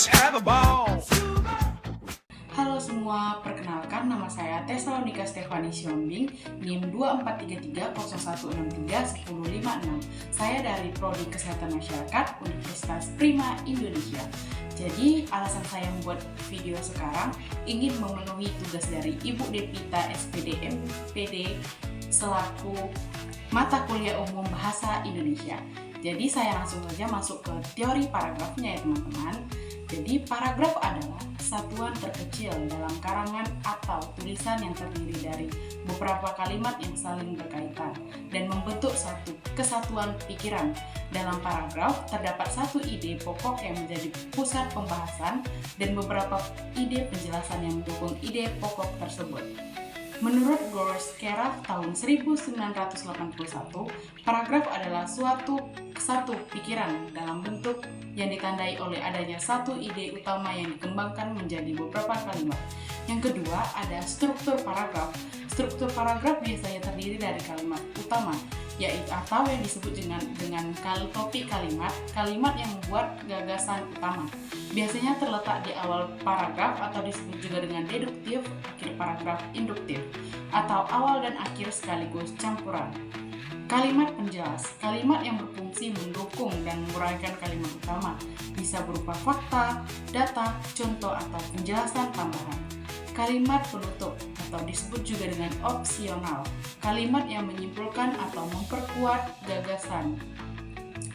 Let's have a ball. Halo semua, perkenalkan nama saya Tesalonika Stefani Siombing, NIM 243301631056. Saya dari Prodi Kesehatan Masyarakat Universitas Prima Indonesia. Jadi, alasan saya membuat video sekarang ingin memenuhi tugas dari Ibu Deputa SPD MPD selaku mata kuliah umum Bahasa Indonesia. Jadi, saya langsung saja masuk ke teori paragrafnya ya teman-teman. Jadi, paragraf adalah satuan terkecil dalam karangan atau tulisan yang terdiri dari beberapa kalimat yang saling berkaitan dan membentuk satu kesatuan pikiran. Dalam paragraf terdapat satu ide pokok yang menjadi pusat pembahasan dan beberapa ide penjelasan yang mendukung ide pokok tersebut. Menurut Gorski-Karaf tahun 1981, paragraf adalah satu pikiran dalam bentuk yang ditandai oleh adanya satu ide utama yang dikembangkan menjadi beberapa kalimat. Yang kedua, ada struktur paragraf. Struktur paragraf biasanya terdiri dari kalimat utama, yaitu atau yang disebut dengan topik kalimat yang membuat gagasan utama. Biasanya terletak di awal paragraf atau disebut juga dengan deduktif, akhir paragraf induktif, atau awal dan akhir sekaligus campuran. Kalimat penjelas, kalimat yang berfungsi mendukung dan menguraikan kalimat utama, bisa berupa fakta, data, contoh, atau penjelasan tambahan. Kalimat penutup atau disebut juga dengan opsional, kalimat yang menyimpulkan atau memperkuat gagasan.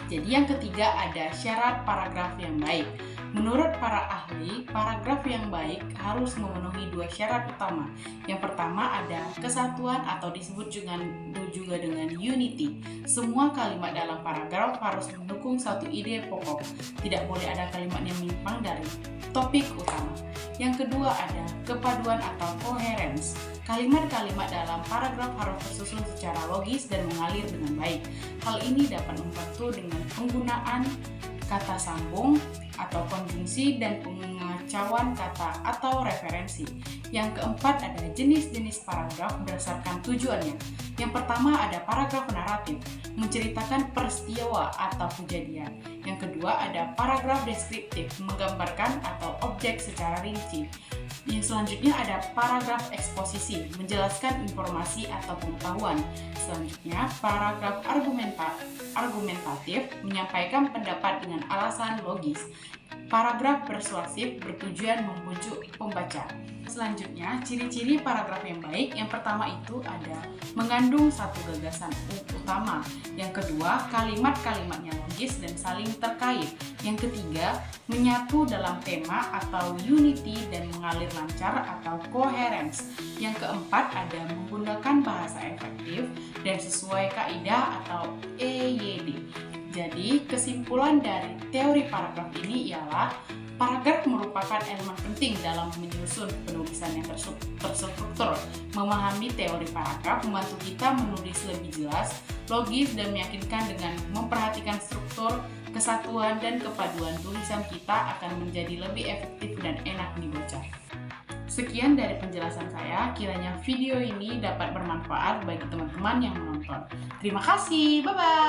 Jadi yang ketiga ada syarat paragraf yang baik. Menurut para ahli, paragraf yang baik harus memenuhi dua syarat utama. Yang pertama ada kesatuan atau disebut juga dengan unity. Semua kalimat dalam paragraf harus mendukung satu ide pokok. Tidak boleh ada kalimat yang menyimpang dari topik utama. Yang kedua ada kepaduan atau coherence. Kalimat-kalimat dalam paragraf harus tersusun secara logis dan mengalir dengan baik. Hal ini dapat membantu dengan penggunaan kata sambung atau konjungsi dan pengacauan kata atau referensi. Yang keempat ada jenis-jenis paragraf berdasarkan tujuannya. Yang pertama ada paragraf naratif, menceritakan peristiwa atau kejadian. Yang kedua ada paragraf deskriptif, menggambarkan atau objek secara rinci. Yang selanjutnya ada paragraf eksposisi, menjelaskan informasi atau pengetahuan. Selanjutnya, paragraf argumentatif, menyampaikan pendapat dengan alasan logis. Paragraf persuasif bertujuan membujuk pembaca. Selanjutnya, ciri-ciri paragraf yang baik. Yang pertama itu ada mengandung satu gagasan utama. Yang kedua, kalimat-kalimatnya logis dan saling terkait. Yang ketiga, menyatu dalam tema atau unity dan mengalir lancar atau coherence. Yang keempat, ada menggunakan bahasa efektif dan sesuai kaidah atau EYD. Jadi, kesimpulan dari teori paragraf ini ialah paragraf merupakan elemen penting dalam menyusun penulisan yang terstruktur. Memahami teori paragraf membantu kita menulis lebih jelas, logis, dan meyakinkan dengan memperhatikan struktur, kesatuan, dan kepaduan tulisan kita akan menjadi lebih efektif dan enak dibaca. Sekian dari penjelasan saya, kiranya video ini dapat bermanfaat bagi teman-teman yang menonton. Terima kasih, bye-bye!